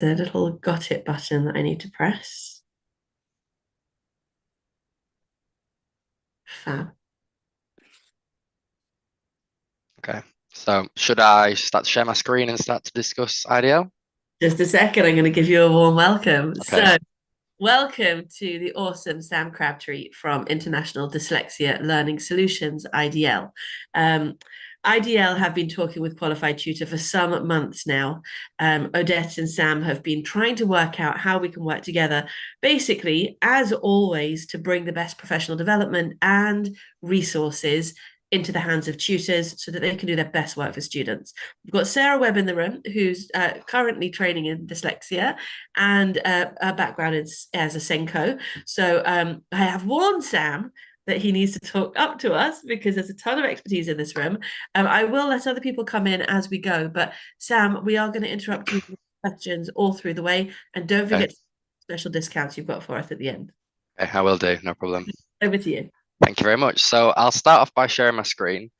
the little got it button that I need to press. Fab. Okay, so should I start to share my screen and start to discuss IDL? Just a second, I'm going to give you a warm welcome. Okay, So, welcome to the awesome Sam Crabtree from International Dyslexia Learning Solutions, IDL. IDL have been talking with Qualified Tutor for some months now. Odette and Sam have been trying to work out how we can work together, basically, as always, to bring the best professional development and resources into the hands of tutors so that they can do their best work for students. We've got Sarah Webb in the room, who's currently training in dyslexia, and her background is as a SENCO. So I have warned Sam that he needs to talk up to us because there's a ton of expertise in this room. I will let other people come in as we go, but Sam, we are going to interrupt you with questions all through the way, and don't okay, forget special discounts you've got for us at the end. okay, I will do, no problem. Over to you. Thank you very much. So I'll start off by sharing my screen.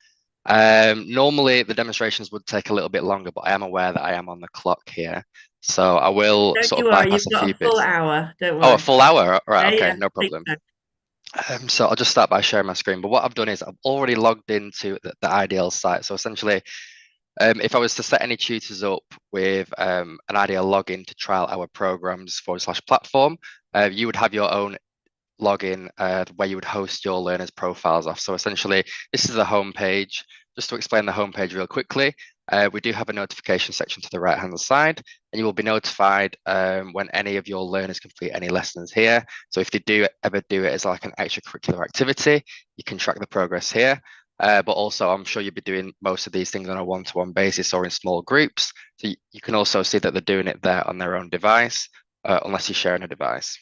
Normally the demonstrations would take a little bit longer, but I am aware that I am on the clock here. So I will Don't sort you of worry, bypass you've a got few a full bits. hour. Don't Oh, a worry. full hour? Right, Yeah, okay, yeah. no Take problem. time. So I'll just start by sharing my screen. But what I've done is I've already logged into the IDL site. So essentially, if I was to set any tutors up with an IDL login to trial our programs / platform, you would have your own login where you would host your learners' profiles off. So essentially, this is the home page. Just to explain the home page real quickly, we do have a notification section to the right-hand side, and you will be notified when any of your learners complete any lessons here. So if they do ever do it as like an extracurricular activity, you can track the progress here. But also, I'm sure you'll be doing most of these things on a one-to-one basis or in small groups. So you can also see that they're doing it there on their own device, unless you're sharing a device.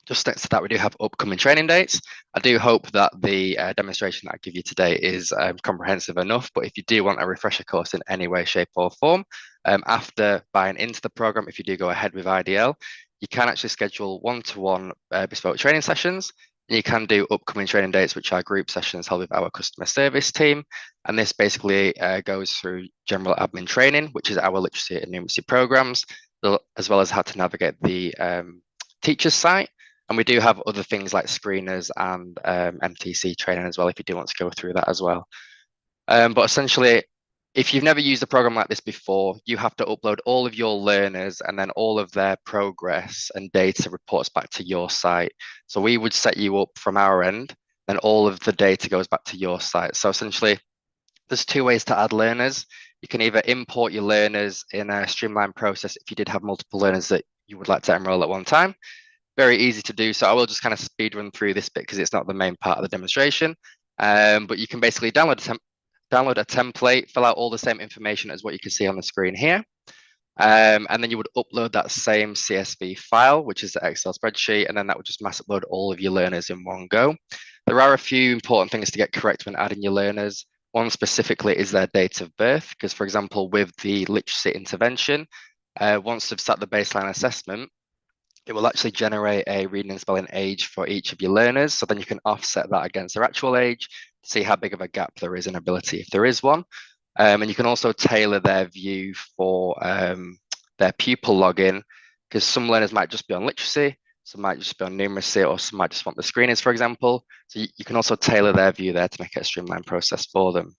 Just next to that, we do have upcoming training dates. I do hope that the demonstration that I give you today is comprehensive enough, but if you do want a refresher course in any way, shape or form, after buying into the program, if you do go ahead with IDL, you can actually schedule one-to-one bespoke training sessions. And you can do upcoming training dates, which are group sessions held with our customer service team. And this basically goes through general admin training, which is our literacy and numeracy programs, as well as how to navigate the teacher's site. And we do have other things like screeners and MTC training as well, if you do want to go through that as well. But essentially, if you've never used a program like this before, you have to upload all of your learners and then all of their progress and data reports back to your site. So we would set you up from our end, and all of the data goes back to your site. So essentially, there's two ways to add learners. You can either import your learners in a streamlined process if you did have multiple learners that you would like to enroll at one time. Very easy to do. So I will just kind of speed run through this bit because it's not the main part of the demonstration. But you can basically download a template, fill out all the same information as what you can see on the screen here. And then you would upload that same CSV file, which is the Excel spreadsheet, and then that would just mass upload all of your learners in one go. There are a few important things to get correct when adding your learners. One specifically is their date of birth, because for example, with the literacy intervention, once they've set the baseline assessment, it will actually generate a reading and spelling age for each of your learners. So then you can offset that against their actual age to see how big of a gap there is in ability, if there is one. And you can also tailor their view for their pupil login, because some learners might just be on literacy, some might just be on numeracy, or some might just want the screeners, for example. So you can also tailor their view there to make it a streamlined process for them.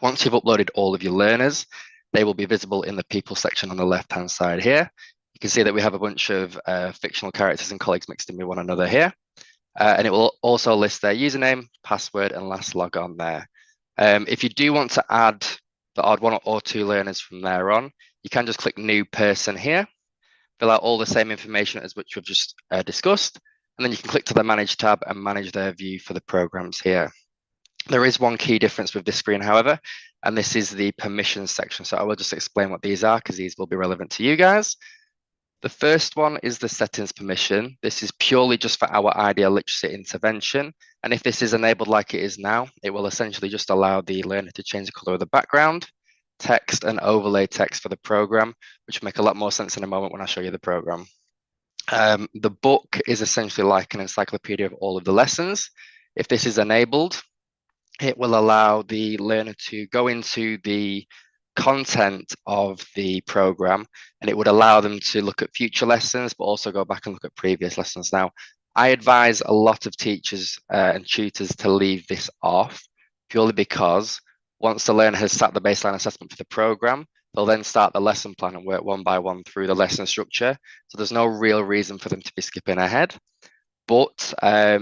Once you've uploaded all of your learners, they will be visible in the people section on the left-hand side here. You can see that we have a bunch of fictional characters and colleagues mixed in with one another here. And it will also list their username, password, and last log on there. If you do want to add the odd one or two learners from there on, you can just click new person here, fill out all the same information as which we've just discussed, and then you can click to the manage tab and manage their view for the programs here. There is one key difference with this screen, however, and this is the permissions section. So I will just explain what these are because these will be relevant to you guys. The first one is the settings permission. This is purely just for our IDL literacy intervention. And if this is enabled like it is now, it will essentially just allow the learner to change the color of the background, text, and overlay text for the program, which will make a lot more sense in a moment when I show you the program. The book is essentially like an encyclopedia of all of the lessons. If this is enabled, it will allow the learner to go into the content of the program, and it would allow them to look at future lessons, but also go back and look at previous lessons. Now, I advise a lot of teachers and tutors to leave this off, purely because once the learner has sat the baseline assessment for the program, they'll then start the lesson plan and work one by one through the lesson structure. So there's no real reason for them to be skipping ahead. But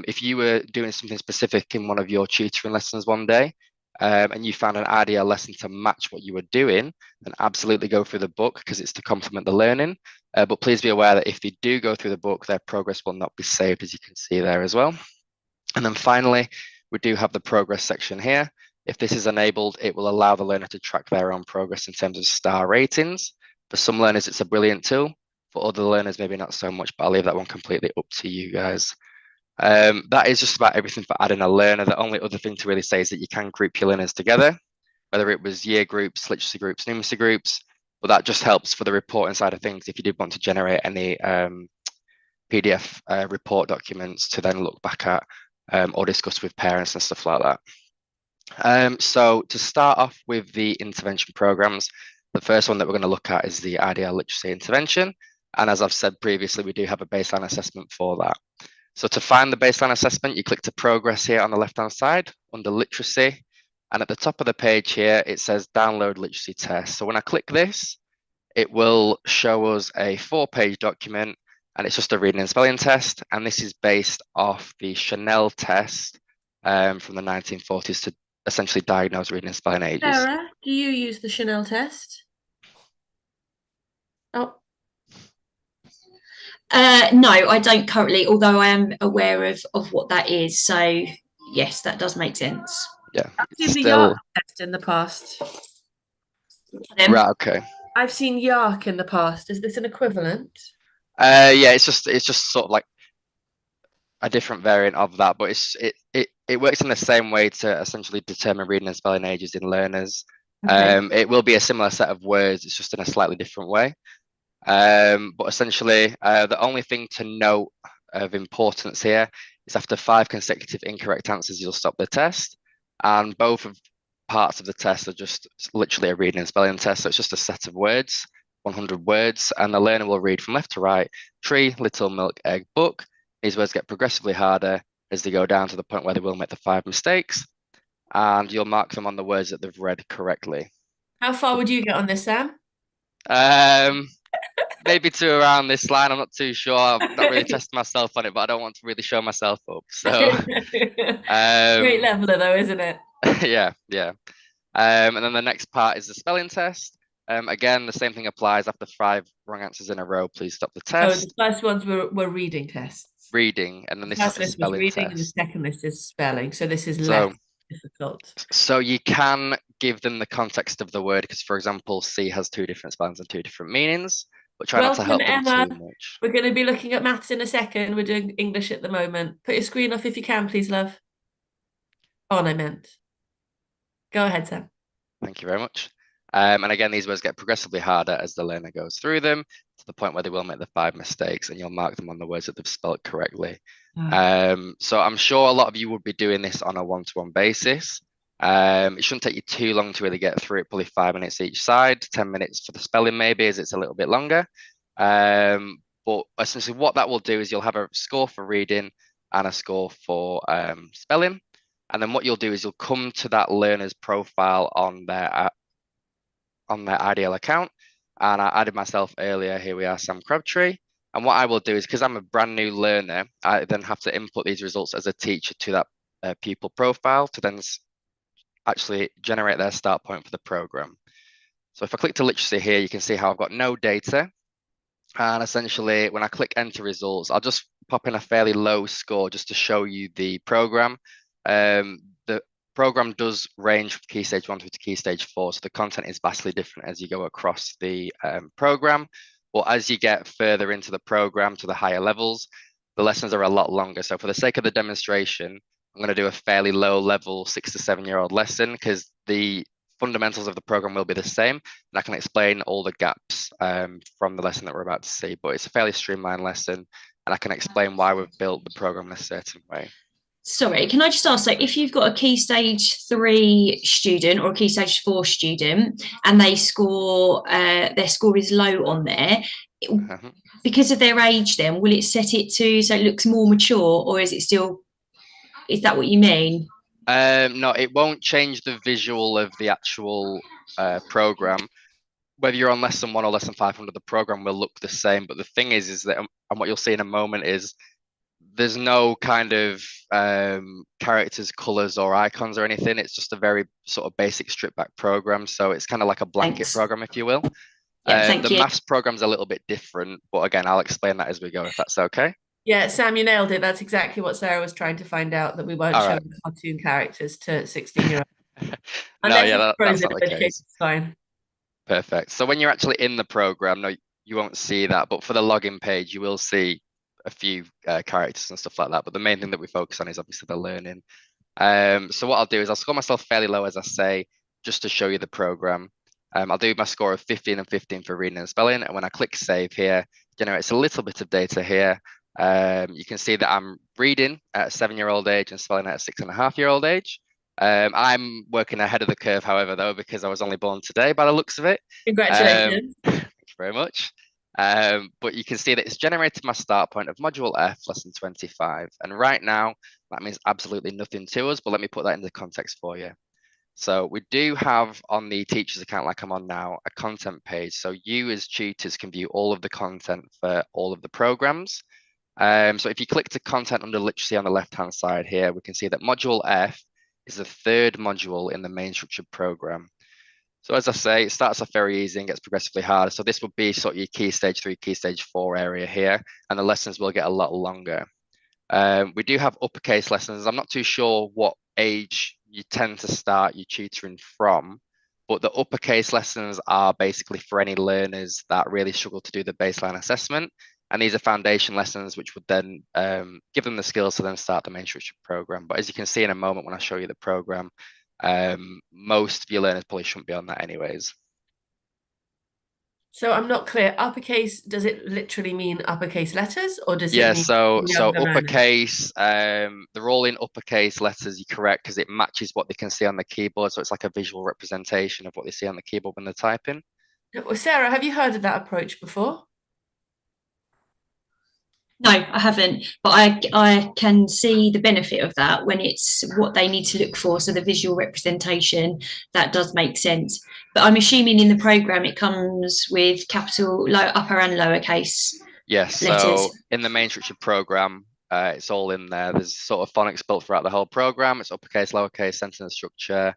if you were doing something specific in one of your tutoring lessons one day, and you found an IDL lesson to match what you were doing, then absolutely go through the book, because it's to complement the learning. But please be aware that if they do go through the book, their progress will not be saved, as you can see there as well. And then finally, we do have the progress section here. If this is enabled, it will allow the learner to track their own progress in terms of star ratings. For some learners, it's a brilliant tool. For other learners, maybe not so much, but I'll leave that one completely up to you guys. That is just about everything for adding a learner. The only other thing to really say is that you can group your learners together, whether it was year groups, literacy groups, numeracy groups, but that just helps for the reporting side of things if you did want to generate any PDF report documents to then look back at or discuss with parents and stuff like that. So to start off with the intervention programs, the first one that we're going to look at is the IDL Literacy Intervention. And as I've said previously, we do have a baseline assessment for that. So to find the baseline assessment, you click to progress here on the left-hand side under literacy. And at the top of the page here, it says download literacy test. So when I click this, it will show us a 4-page document, and it's just a reading and spelling test. And this is based off the Chanel test from the 1940s to essentially diagnose reading and spelling ages. Sarah, do you use the Chanel test? Oh. No, I don't currently, although I am aware of what that is. So yes, that does make sense. Yeah. I've seen the YARC test in the past. Right, okay. I've seen YARC in the past. Is this an equivalent? Yeah, it's just sort of like a different variant of that, but it works in the same way to essentially determine reading and spelling ages in learners. Okay. It will be a similar set of words, it's just in a slightly different way. But essentially, the only thing to note of importance here is after 5 consecutive incorrect answers, you'll stop the test. And both of parts of the test are just literally a reading and spelling test. So it's just a set of words, 100 words, and the learner will read from left to right: tree, little, milk, egg, book. These words get progressively harder as they go down to the point where they will make the 5 mistakes. And you'll mark them on the words that they've read correctly. How far would you get on this, Sam? Maybe to around this line. I'm not too sure. I've not really tested myself on it, but I don't want to really show myself up. So great leveler though, isn't it? Yeah. And then the next part is the spelling test. Again, the same thing applies. After 5 wrong answers in a row, please stop the test. Oh, the first ones were reading tests. Reading, and then this is the spelling reading test. And the second list is spelling. So this is less difficult. So you can give them the context of the word, because, for example, C has 2 different spellings and 2 different meanings. But try not to help them Emma. too much. We're going to be looking at maths in a second. We're doing English at the moment. Put your screen off if you can, please, love. On, I meant. Go ahead, Sam. Thank you very much. And again, these words get progressively harder as the learner goes through them, to the point where they will make the 5 mistakes, and you'll mark them on the words that they've spelled correctly. So I'm sure a lot of you would be doing this on a one-to-one basis. It shouldn't take you too long to really get through it, probably 5 minutes each side, 10 minutes for the spelling maybe, as it's a little bit longer. But essentially what that will do is you'll have a score for reading and a score for spelling. And then what you'll do is you'll come to that learner's profile on their IDL account. And I added myself earlier. Here we are, Sam Crabtree. And what I will do is, because I'm a brand new learner, I then have to input these results as a teacher to that pupil profile to then actually generate their start point for the program. So if I click to literacy here, you can see how I've got no data. And essentially, when I click enter results, I'll just pop in a fairly low score just to show you the program. The program does range from Key Stage 1 through to Key Stage 4, so the content is vastly different as you go across the program. But as you get further into the program to the higher levels, the lessons are a lot longer. So for the sake of the demonstration, I'm going to do a fairly low level 6 to 7-year-old lesson, because the fundamentals of the program will be the same, and I can explain all the gaps from the lesson that we're about to see. But it's a fairly streamlined lesson, and I can explain why we've built the program in a certain way. Sorry, can I just ask, so if you've got a Key Stage 3 student or a Key Stage 4 student and they score, their score is low on there, because of their age then, will it set it to, so it looks more mature, or is it still, is that what you mean? No, it won't change the visual of the actual program. Whether you're on lesson 1 or lesson 500, the program will look the same. But the thing is that, and what you'll see in a moment is, there's no kind of characters, colors, or icons or anything. It's just a very sort of basic stripped back program. So it's kind of like a blanket Thanks. program, if you will. Yeah, thank The you. maths program's a little bit different, but again, I'll explain that as we go, if that's okay. Yeah, Sam, you nailed it. That's exactly what Sarah was trying to find out, that we weren't All showing right. cartoon characters to 16-year-olds. No, Unless yeah, it's that's frozen, not in the which case case. it's fine. Perfect. So when you're actually in the program, no, you won't see that, but for the login page, you will see a few characters and stuff like that. But the main thing that we focus on is obviously the learning. So what I'll do is I'll score myself fairly low, as I say, just to show you the program. I'll do my score of 15 and 15 for reading and spelling. And when I click save here, it generates a little bit of data here. You can see that I'm reading at a 7-year-old age and spelling at a 6.5-year-old age. I'm working ahead of the curve, however, though, because I was only born today by the looks of it. Congratulations. Thank you very much. But you can see that it's generated my start point of Module F, lesson 25. And right now, that means absolutely nothing to us, but let me put that into context for you. So we do have on the teacher's account, like I'm on now, a content page. So you as tutors can view all of the content for all of the programs. So if you click to content under literacy on the left-hand side here, we can see that Module F is the 3rd module in the main structured program. So as I say, it starts off very easy and gets progressively harder. So this would be sort of your Key Stage 3, Key Stage 4 area here, and the lessons will get a lot longer. We do have uppercase lessons. I'm not too sure what age you tend to start your tutoring from, but the uppercase lessons are basically for any learners that really struggle to do the baseline assessment. And these are foundation lessons, which would then give them the skills to then start the main structured program. But as you can see in a moment when I show you the program, most of your learners probably shouldn't be on that anyways. So I'm not clear. Uppercase, does it literally mean uppercase letters, or does Yeah, it mean so younger learners? uppercase, they're all in uppercase letters, you're correct, because it matches what they can see on the keyboard. So it's like a visual representation of what they see on the keyboard when they're typing. Well, Sarah, have you heard of that approach before? No, I haven't, but I can see the benefit of that when it's what they need to look for. So the visual representation, that does make sense. But I'm assuming in the program it comes with capital, upper and lowercase Yes, letters. so in the main structured program, it's all in there. There's sort of phonics built throughout the whole program. It's uppercase, lowercase, sentence structure,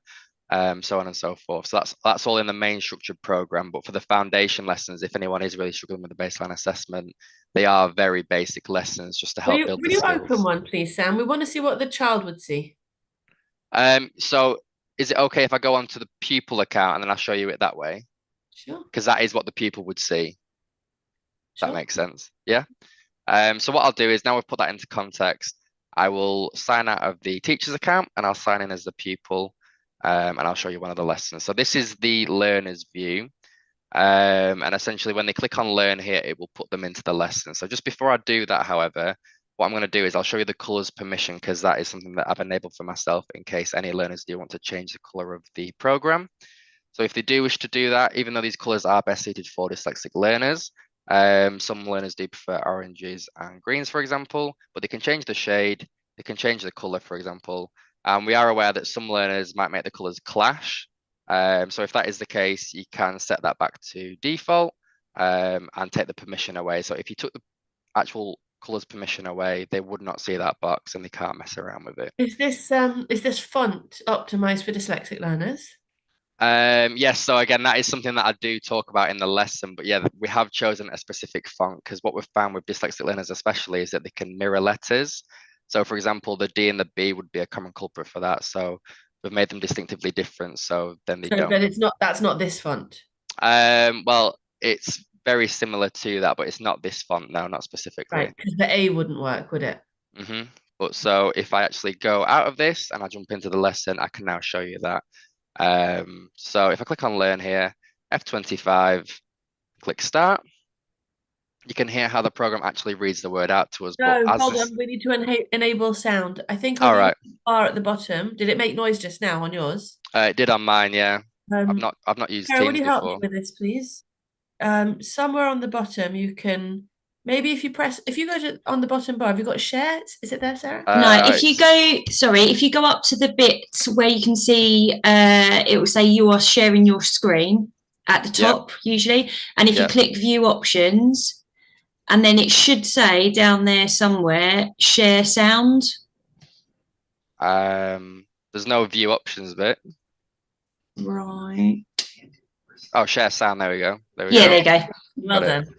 so on and so forth. So that's all in the main structured program. But for the foundation lessons, if anyone is really struggling with the baseline assessment, they are very basic lessons just to help build the skills. Will you open one, please, Sam? We want to see what the child would see. So is it okay if I go onto the pupil account and then I'll show you it that way? Sure. Because that is what the pupil would see. Sure. That makes sense. Yeah. So what I'll do is, now we've put that into context, I will sign out of the teacher's account and I'll sign in as the pupil, and I'll show you one of the lessons. So this is the learner's view. And essentially when they click on learn here, it will put them into the lesson. So just before I do that, however, what I'm going to do is I'll show you the colors permission, because that is something that I've enabled for myself in case any learners do want to change the color of the program. So if they do wish to do that, even though these colors are best suited for dyslexic learners, some learners do prefer oranges and greens, for example, but they can change the shade, they can change the color, for example. And we are aware that some learners might make the colors clash. So if that is the case, you can set that back to default and take the permission away. So if you took the actual colors permission away, they would not see that box and they can't mess around with it. Is this font optimized for dyslexic learners? Yes, so again, that is something that I do talk about in the lesson, but yeah, we have chosen a specific font because what we've found with dyslexic learners especially is that they can mirror letters. So for example, the D and the B would be a common culprit for that. So we've made them distinctively different, so then they don't. But that's not this font. Well, it's very similar to that, but it's not this font, no, not specifically. Right, because the A wouldn't work, would it? But so if I actually go out of this and I jump into the lesson, I can now show you that. So if I click on learn here, F25, click start. you can hear how the program actually reads the word out to us. But No, as hold this, on. We need to enable sound. I think on all the right, bar at the bottom, did it make noise just now on yours? it did on mine. Yeah, Um, I've not used Sarah, would Teams you help me before. with this, please? Somewhere on the bottom, you can maybe if you go to on the bottom bar, have you got share? Is it there, Sarah? No, if you It's if you go up to the bit where you can see, it will say you are sharing your screen at the top usually, and if you click view options, and then it should say down there somewhere share sound. there's no view options bit. Right. Oh, share sound. There we go. There we Yeah, go. there you go. Well done.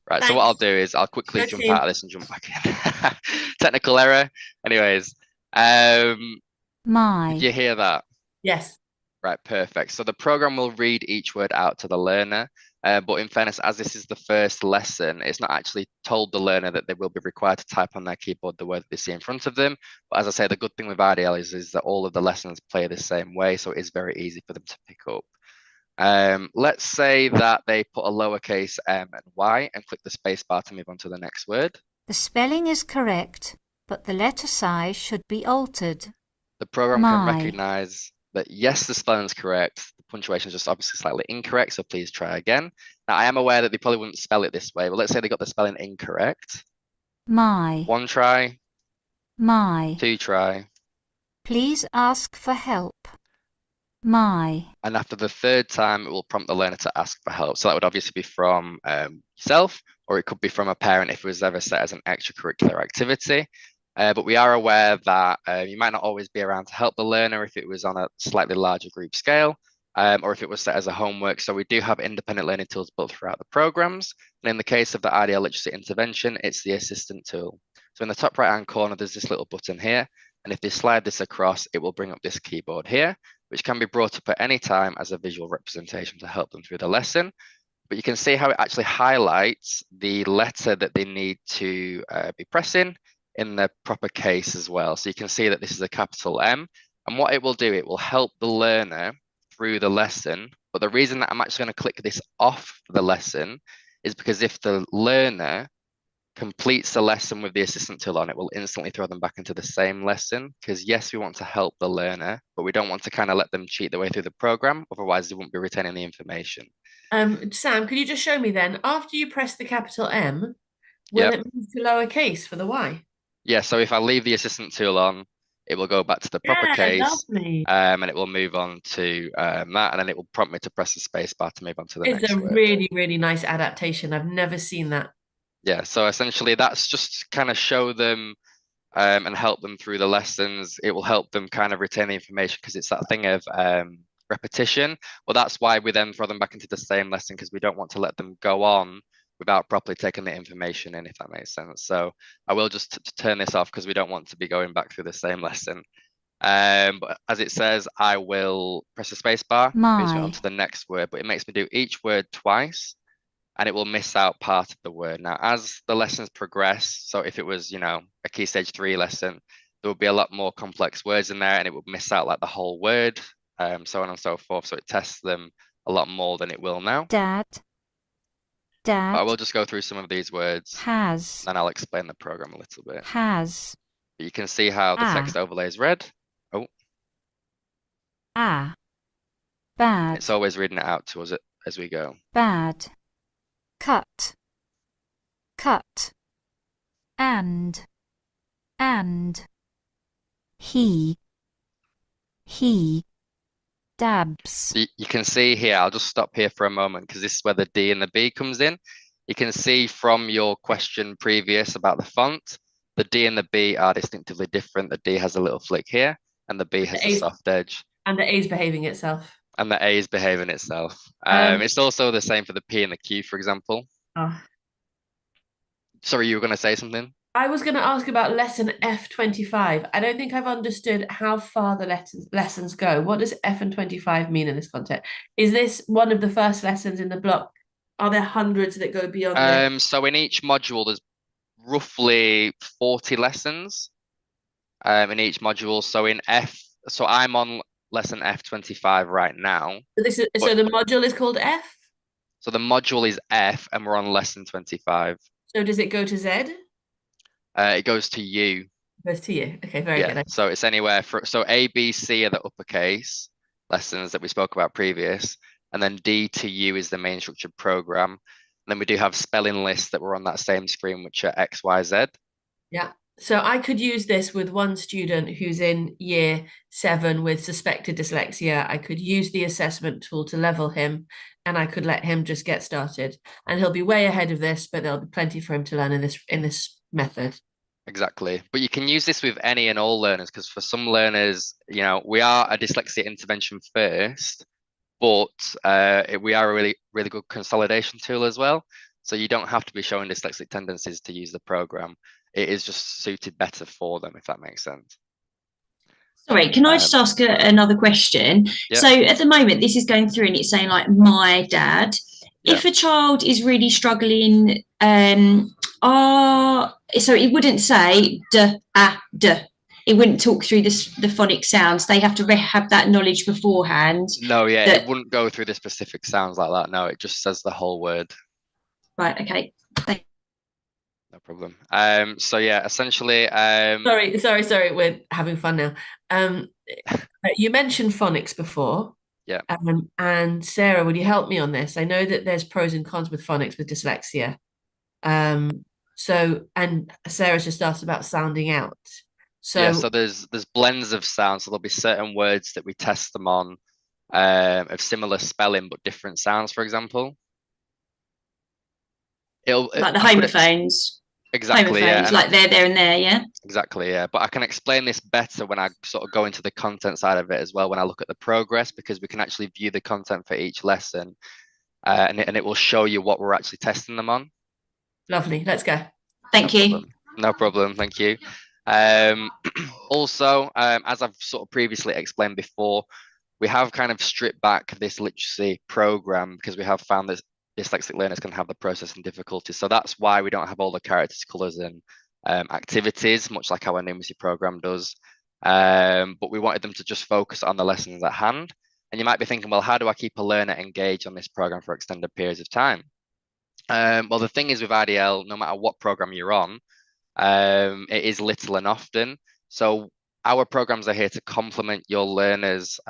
Right, so what I'll do is I'll quickly jump out of this and jump back in. Technical error. Anyways, did you hear that? Yes. Right, perfect. So the program will read each word out to the learner, but in fairness, as this is the first lesson, it's not actually told the learner that they will be required to type on their keyboard the word they see in front of them. But as I say, the good thing with IDL is that all of the lessons play the same way, so it is very easy for them to pick up. Let's say that they put a lowercase m and y and click the space bar to move on to the next word. The spelling is correct, but the letter size should be altered. The program can recognize that yes, the spelling is correct. The punctuation is just obviously slightly incorrect, so please try again. Now, I am aware that they probably wouldn't spell it this way, but let's say they got the spelling incorrect. One try. Two try. Please ask for help. And after the third time, it will prompt the learner to ask for help. So that would obviously be from yourself, or it could be from a parent if it was ever set as an extracurricular activity. But we are aware that you might not always be around to help the learner if it was on a slightly larger group scale, or if it was set as a homework. So we do have independent learning tools built throughout the programs. And in the case of the IDL Literacy intervention, it's the assistant tool. So in the top right-hand corner, there's this little button here. And if they slide this across, it will bring up this keyboard here, which can be brought up at any time as a visual representation to help them through the lesson. But you can see how it actually highlights the letter that they need to be pressing in the proper case as well. So you can see that this is a capital M. And what it will do, it will help the learner through the lesson. But the reason that I'm actually going to click this off the lesson is because if the learner completes the lesson with the assistant tool on, it will instantly throw them back into the same lesson. Because yes, we want to help the learner, but we don't want to kind of let them cheat their way through the program. Otherwise, they won't be retaining the information. Sam, could you just show me then, after you press the capital M, will it move to lowercase for the Y? Yeah, so if I leave the assistant tool on, it will go back to the proper case, and it will move on to that, and then it will prompt me to press the space bar to move on to the next word. It's a really, really nice adaptation. I've never seen that. Yeah, so essentially that's just kind of show them and help them through the lessons. It will help them kind of retain the information because it's that thing of repetition. Well, that's why we then throw them back into the same lesson, because we don't want to let them go on without properly taking the information in, if that makes sense. So I will just turn this off because we don't want to be going back through the same lesson. But as it says, I will press the space bar, moves me on to the next word, but it makes me do each word twice, and it will miss out part of the word. Now, as the lessons progress, so if it was, a Key Stage 3 lesson, there would be a lot more complex words in there, and it would miss out like the whole word, so on and so forth. So it tests them a lot more than it will now. Dad. But I will just go through some of these words. Has. And I'll explain the program a little bit. Has. But you can see how the text overlay is red. Oh. Bad. It's always reading it out to us as we go. Bad. Cut. Cut. And. He. Dabs. You can see here, I'll just stop here for a moment because this is where the D and the B comes in. You can see from your question previous about the font, the D and the B are distinctively different. The D has a little flick here and the B has a soft edge. And the A is behaving itself. And the A is behaving itself. It's also the same for the P and the Q, for example. Oh. Sorry, you were going to say something? I was going to ask about lesson F25. I don't think I've understood how far the lessons go. What does F and 25 mean in this context? Is this one of the first lessons in the block? Are there hundreds that go beyond this? So in each module, there's roughly 40 lessons in each module. So in so I'm on lesson F25 right now. So the module is called F? So the module is F and we're on lesson 25. So does it go to Z? It goes to U. Goes to you. Okay, very good. So it's anywhere so A, B, C are the uppercase lessons that we spoke about previous, and then D to U is the main structured program. And then we do have spelling lists that were on that same screen, which are X, Y, Z. Yeah. So I could use this with one student who's in year 7 with suspected dyslexia. I could use the assessment tool to level him, and I could let him just get started. And he'll be way ahead of this, but there'll be plenty for him to learn in this method. Exactly. But you can use this with any and all learners, because for some learners, you know, we are a dyslexia intervention first, but we are a really, really good consolidation tool as well. So you don't have to be showing dyslexic tendencies to use the program. It is just suited better for them, if that makes sense. Sorry, can I just ask another question? Yeah. So at the moment, this is going through and it's saying like my dad. Yeah. If a child is really struggling, so it wouldn't say d, a, d. It wouldn't talk through the phonic sounds. They have to have that knowledge beforehand. No, yeah, it wouldn't go through the specific sounds like that. No, it just says the whole word. Right, okay. Thanks. No problem. So yeah, essentially sorry, we're having fun now. You mentioned phonics before. Yeah. And Sarah, would you help me on this? I know that there's pros and cons with phonics with dyslexia. So, and Sarah's just asked about sounding out. So yeah, so there's blends of sounds. So there'll be certain words that we test them on of similar spelling but different sounds, for example. Like the homophones. Exactly, homophones, yeah. like there and there, yeah. Exactly, yeah. But I can explain this better when I sort of go into the content side of it as well, when I look at the progress, because we can actually view the content for each lesson, and it will show you what we're actually testing them on. Lovely, let's go. Thank you. No problem, thank you. Also, as I've sort of previously explained before, we have kind of stripped back this literacy program because we have found that dyslexic learners can have the processing difficulties. So that's why we don't have all the characters, colours and activities, much like our numeracy program does. But we wanted them to just focus on the lessons at hand. And you might be thinking, well, how do I keep a learner engaged on this program for extended periods of time? Well, the thing is with IDL, no matter what program you're on, it is little and often. So our programs are here to complement your learners'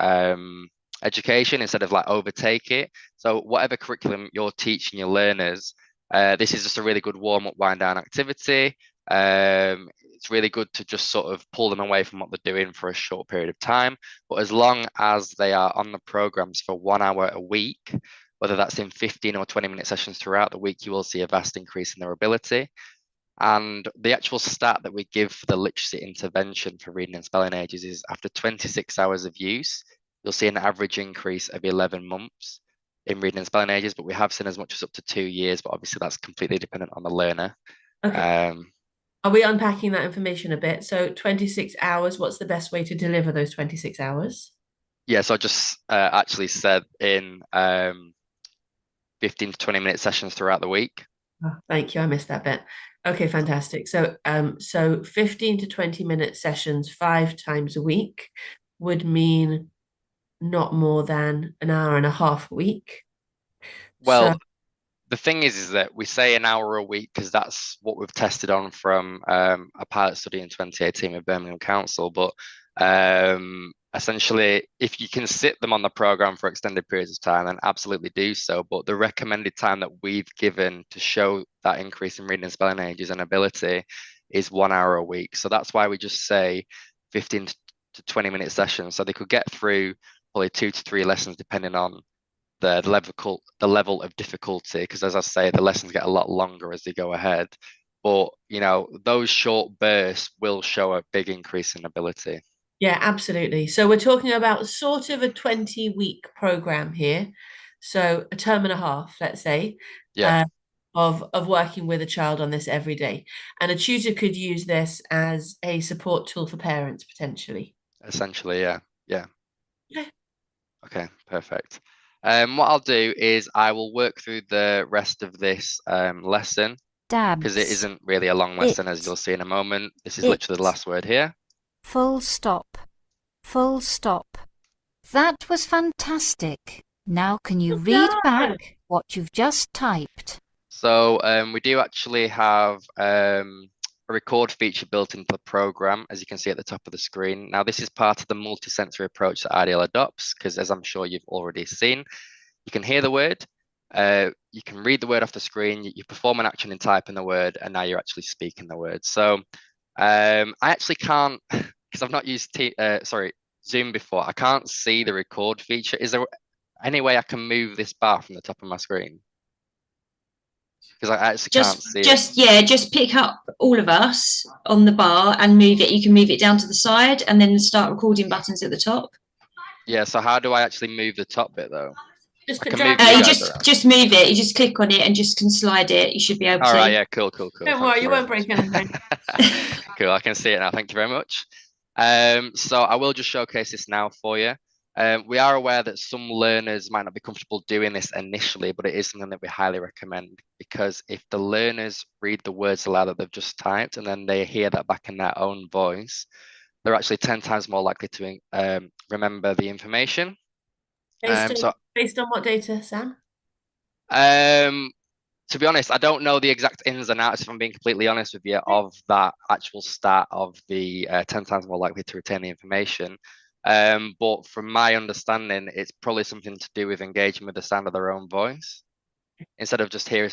education instead of like overtake it. So whatever curriculum you're teaching your learners, this is just a really good warm-up, wind-down activity. It's really good to just sort of pull them away from what they're doing for a short period of time. But as long as they are on the programs for 1 hour a week, whether that's in 15 or 20-minute sessions throughout the week, you will see a vast increase in their ability. And the actual stat that we give for the literacy intervention for reading and spelling ages is after 26 hours of use, you'll see an average increase of 11 months in reading and spelling ages, but we have seen as much as up to 2 years, but obviously that's completely dependent on the learner. Okay. Are we unpacking that information a bit? So 26 hours, what's the best way to deliver those 26 hours? Yeah, so I just actually said in 15 to 20-minute sessions throughout the week. Oh, thank you, I missed that bit. Okay, fantastic. So 15 to 20-minute sessions 5 times a week would mean not more than an hour and a half a week. Well, the thing is that we say an hour a week because that's what we've tested on from a pilot study in 2018 with Birmingham Council. But essentially, if you can sit them on the program for extended periods of time, then absolutely do so. But the recommended time that we've given to show that increase in reading and spelling ages and ability is 1 hour a week. So that's why we just say 15 to 20-minute sessions. So they could get through probably 2 to 3 lessons depending on the level of difficulty, because as I say, the lessons get a lot longer as they go ahead. But you know, those short bursts will show a big increase in ability. Yeah, absolutely. So we're talking about sort of a 20-week program here. So a term and a half, let's say, of working with a child on this every day. And a tutor could use this as a support tool for parents, potentially. Essentially, yeah. Okay, perfect. What I'll do is I will work through the rest of this lesson, because it isn't really a long lesson, as you'll see in a moment. This is literally the last word here. Full stop. Full stop. That was fantastic. Now can you read back what you've just typed. So we do actually have a record feature built into the program, as you can see at the top of the screen. Now, this is part of the multi-sensory approach that IDL adopts, because as I'm sure you've already seen, you can hear the word, you can read the word off the screen, you perform an action in typing the word, and now you're actually speaking the word. So I actually can't, because I've not used Zoom before, I can't see the record feature. Is there any way I can move this bar from the top of my screen? Because I actually can't see it. Just pick up all of us on the bar and move it. You can move it down to the side and then start recording buttons at the top. Yeah, so how do I actually move the top bit though? Just I can drag move you guys just around. just move it. You just click on it and just can slide it. You should be able to. All right, yeah, cool. Don't Thank worry, you very won't break much. anything. Cool, I can see it now. Thank you very much. So I will just showcase this now for you. We are aware that some learners might not be comfortable doing this initially, but it is something that we highly recommend, because if the learners read the words aloud that they've just typed and then they hear that back in their own voice, they're actually 10 times more likely to remember the information. Based on what data, Sam? To be honest, I don't know the exact ins and outs, if I'm being completely honest with you, of that actual stat of the 10 times more likely to retain the information. But from my understanding, it's probably something to do with engaging with the sound of their own voice instead of just hearing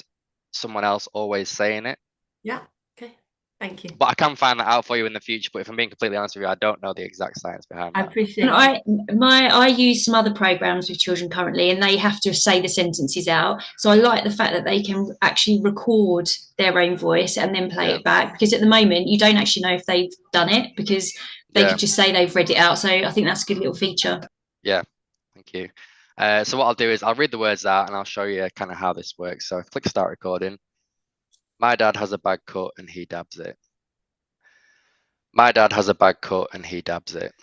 someone else always saying it. Yeah. Okay. Thank you. But I can find that out for you in the future. But if I'm being completely honest with you, I don't know the exact science behind I that. appreciate And I use some other programs with children currently, and they have to say the sentences out. So I like the fact that they can actually record their own voice and then play it back, because at the moment you don't actually know if they've done it, because they could just say they've read it out. So I think that's a good little feature. Yeah, thank you. So what I'll do is I'll read the words out and I'll show you kind of how this works. So click start recording. My dad has a bad cut and he dabs it. My dad has a bad cut and he dabs it.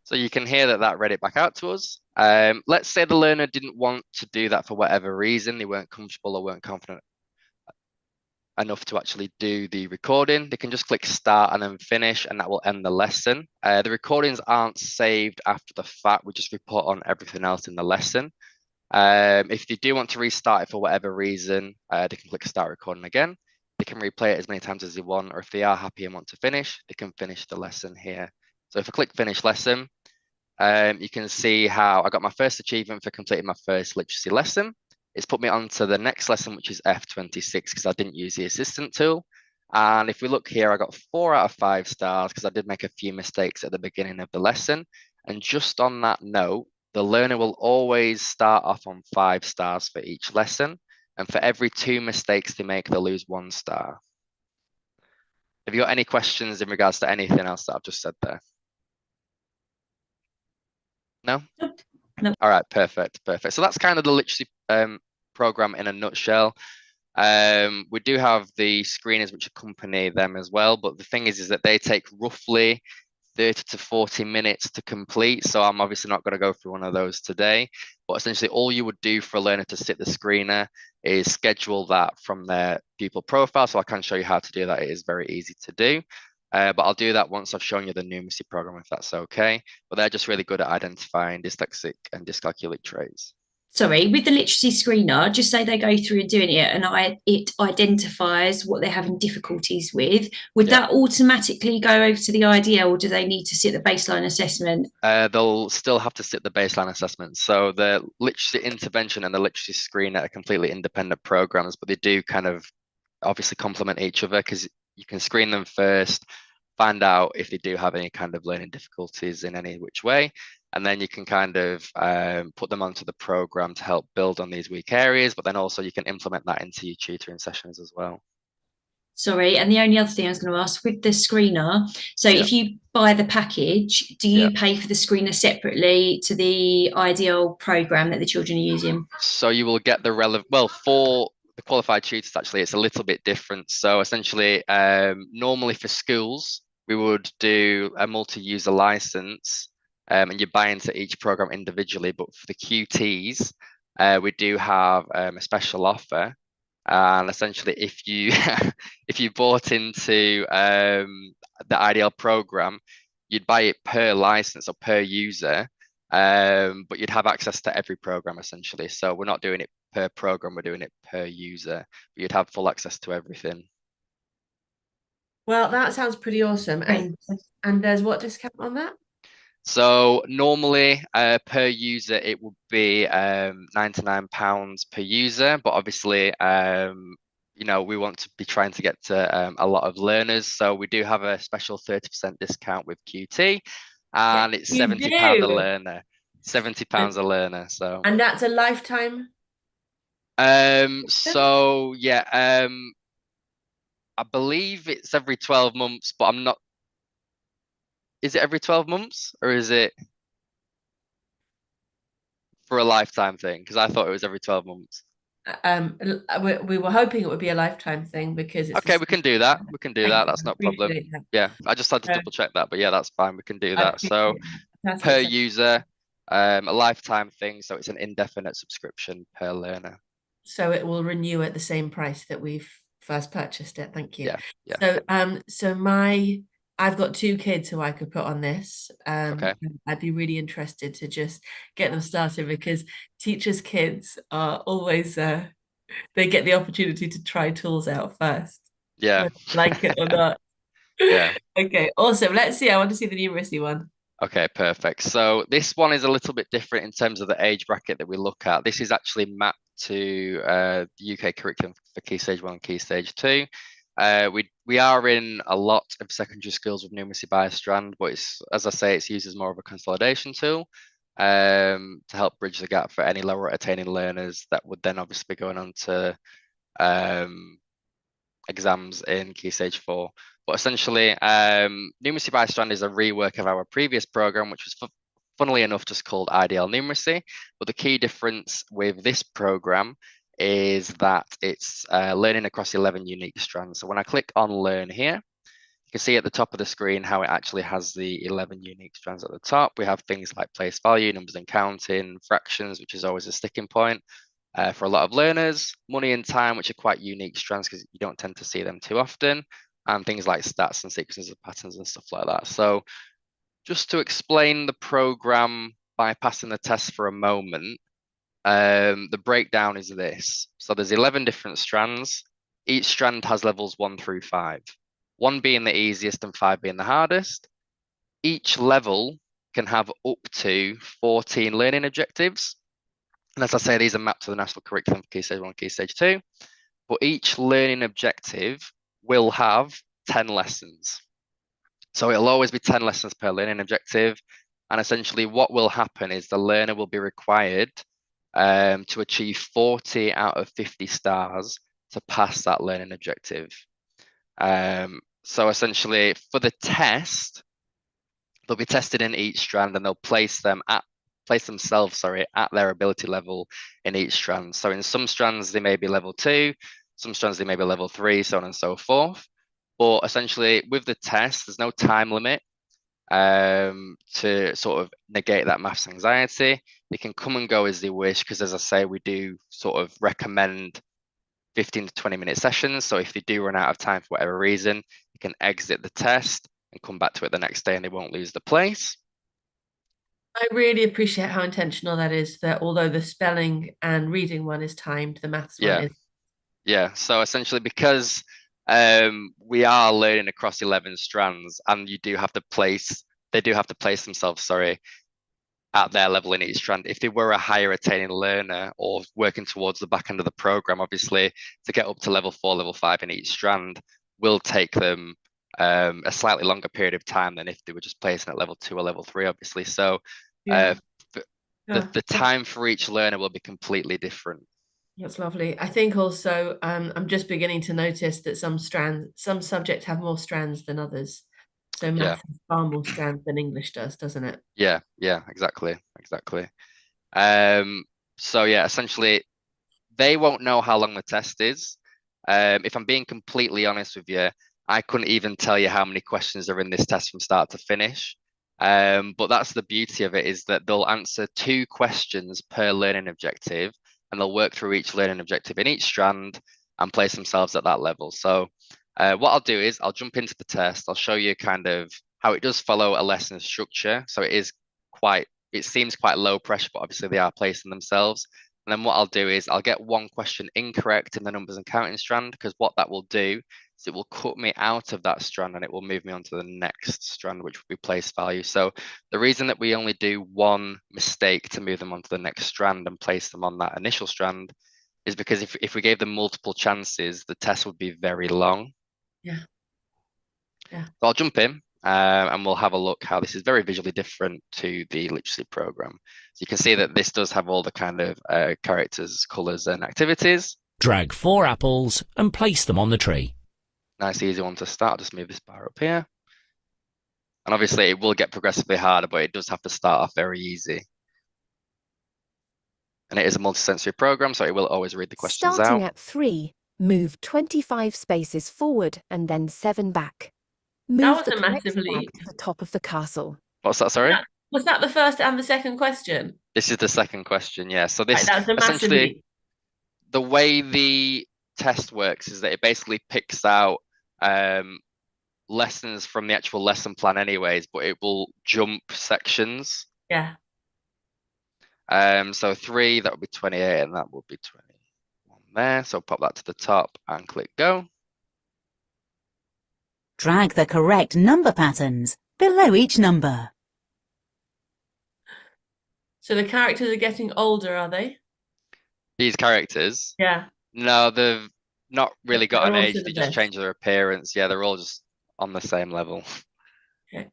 So you can hear that read it back out to us. Let's say the learner didn't want to do that for whatever reason. They weren't comfortable or weren't confident enough to actually do the recording. They can just click start and then finish, and that will end the lesson. The recordings aren't saved after the fact. We just report on everything else in the lesson. If they do want to restart it for whatever reason, they can click start recording again. They can replay it as many times as they want, or if they are happy and want to finish, they can finish the lesson here. So if I click finish lesson, you can see how I got my first achievement for completing my first literacy lesson. It's put me on to the next lesson, which is F26, because I didn't use the assistant tool. And if we look here, I got 4 out of 5 stars because I did make a few mistakes at the beginning of the lesson. And just on that note, the learner will always start off on 5 stars for each lesson. And for every 2 mistakes they make, they'll lose 1 star. Have you got any questions in regards to anything else that I've just said there? No? No. All right, perfect. So that's kind of the literacy program in a nutshell. We do have the screeners which accompany them as well, but the thing is that they take roughly 30 to 40 minutes to complete. So I'm obviously not going to go through one of those today, but essentially all you would do for a learner to sit the screener is schedule that from their pupil profile. So I can show you how to do that. It is very easy to do. But I'll do that once I've shown you the numeracy program, if that's okay. But they're just really good at identifying dyslexic and dyscalculic traits. Sorry, with the literacy screener, just say they go through and doing it, and it identifies what they're having difficulties with. Would that automatically go over to the IDL, or do they need to sit the baseline assessment? They'll still have to sit the baseline assessment. So the literacy intervention and the literacy screener are completely independent programs, but they do kind of obviously complement each other, because you can screen them first, find out if they do have any kind of learning difficulties in any which way, and then you can kind of put them onto the program to help build on these weak areas, but then also you can implement that into your tutoring sessions as well. Sorry, and the only other thing I was going to ask with the screener, so if you buy the package, do you pay for the screener separately to the IDL program that the children are using? So you will get the relevant, well, for the qualified tutors, actually, it's a little bit different. So essentially, normally for schools, we would do a multi-user license, and you buy into each program individually. But for the QTs, we do have a special offer. And essentially, if you if you bought into the IDL program, you'd buy it per license or per user, but you'd have access to every program essentially. So we're not doing it per program, we're doing it per user, but you'd have full access to everything. Well, that sounds pretty awesome. And there's what discount on that? So normally per user it would be £99 per user, but obviously you know, we want to be trying to get to a lot of learners, so we do have a special 30% discount with QT, and it's £70 a learner. £70 a learner. So and that's a lifetime. So yeah, I believe it's every 12 months, but I'm not. Is it every 12 months or is it for a lifetime thing? Because I thought it was every 12 months. We were hoping it would be a lifetime thing because it's Okay, we can do that. We can do that. That's I not a problem. appreciate that. Yeah, I just had to double check that, but yeah, that's fine. We can do I that. So appreciate per that. user, a lifetime thing. So it's an indefinite subscription per learner. So it will renew at the same price that we've first purchased it. Thank you. Yeah, yeah. So I've got 2 kids who I could put on this. Okay. I'd be really interested to just get them started because teachers' kids are always they get the opportunity to try tools out first. Yeah. Whether they like it or not. Yeah. Okay, awesome. Let's see. I want to see the numeracy one. Okay, perfect. So this one is a little bit different in terms of the age bracket that we look at. This is actually mapped to the UK curriculum for Key Stage 1 and Key Stage 2. We are in a lot of secondary schools with numeracy by Strand, but it's, as I say, it's used as more of a consolidation tool to help bridge the gap for any lower attaining learners that would then obviously be going on to exams in Key Stage 4. But essentially, Numeracy by Strand is a rework of our previous program, which was funnily enough just called IDL Numeracy. But the key difference with this program is that it's learning across 11 unique strands. So when I click on Learn here, you can see at the top of the screen how it actually has the 11 unique strands at the top. We have things like place value, numbers and counting, fractions, which is always a sticking point for a lot of learners, money and time, which are quite unique strands because you don't tend to see them too often, and things like stats and sequences of patterns and stuff like that. So just to explain the program by passing the test for a moment, the breakdown is this. So there's 11 different strands. Each strand has levels 1 through 5, 1 being the easiest and 5 being the hardest. Each level can have up to 14 learning objectives. And as I say, these are mapped to the national curriculum for Key Stage 1 and Key Stage 2. But each learning objective will have 10 lessons. So it'll always be 10 lessons per learning objective. And essentially what will happen is the learner will be required to achieve 40 out of 50 stars to pass that learning objective. So essentially for the test, they'll be tested in each strand and they'll place themselves at their ability level in each strand. So in some strands they may be level 2, some strands they may be level 3, so on and so forth. But essentially with the test, there's no time limit to sort of negate that maths anxiety. They can come and go as they wish because, as I say, we do sort of recommend 15 to 20-minute sessions. So if they do run out of time for whatever reason, you can exit the test and come back to it the next day and they won't lose the place. I really appreciate how intentional that is, that although the spelling and reading one is timed, the maths one is. Yeah, so essentially because we are learning across 11 strands and they do have to place themselves, at their level in each strand. If they were a higher attaining learner or working towards the back end of the program, obviously to get up to level 4, level 5 in each strand will take them a slightly longer period of time than if they were just placing at level 2 or level 3, obviously. So the time for each learner will be completely different. That's lovely. I think also I'm just beginning to notice that some subjects have more strands than others. So math has far more strands than English does, doesn't it? Yeah, exactly. So yeah, essentially they won't know how long the test is. If I'm being completely honest with you, I couldn't even tell you how many questions are in this test from start to finish. But that's the beauty of it, is that they'll answer 2 questions per learning objective and they'll work through each learning objective in each strand and place themselves at that level. So what I'll do is I'll jump into the test. I'll show you kind of how it does follow a lesson structure. So it seems quite low pressure, but obviously they are placing themselves. And then what I'll do is I'll get one question incorrect in the numbers and counting strand, because what that will do is it will cut me out of that strand and it will move me on to the next strand, which will be place value. So the reason that we only do one mistake to move them onto the next strand and place them on that initial strand is because if we gave them multiple chances, the test would be very long. Yeah. Yeah. So I'll jump in and we'll have a look how this is very visually different to the literacy program. So you can see that this does have all the kind of characters, colors and activities. Drag 4 apples and place them on the tree. Nice, easy one to start. I'll just move this bar up here. And obviously it will get progressively harder, but it does have to start off very easy. And it is a multisensory program, so it will always read the questions Starting out. at 3, move 25 spaces forward and then 7 back. Move the correct flag to the top of the castle. What's that, sorry? Was that the first and the second question? This is the second question, yeah. So this that's a massive essentially, leap. The way the test works is that it basically picks out lessons from the actual lesson plan anyways, but it will jump sections. Yeah. So 3, that would be 28, and that would be 21 there. So pop that to the top and click go. Drag the correct number patterns below each number. So the characters are getting older, are they? These characters? Yeah. No, they've not really got an age. They just best. change their appearance. Yeah, they're all just on the same level. Okay.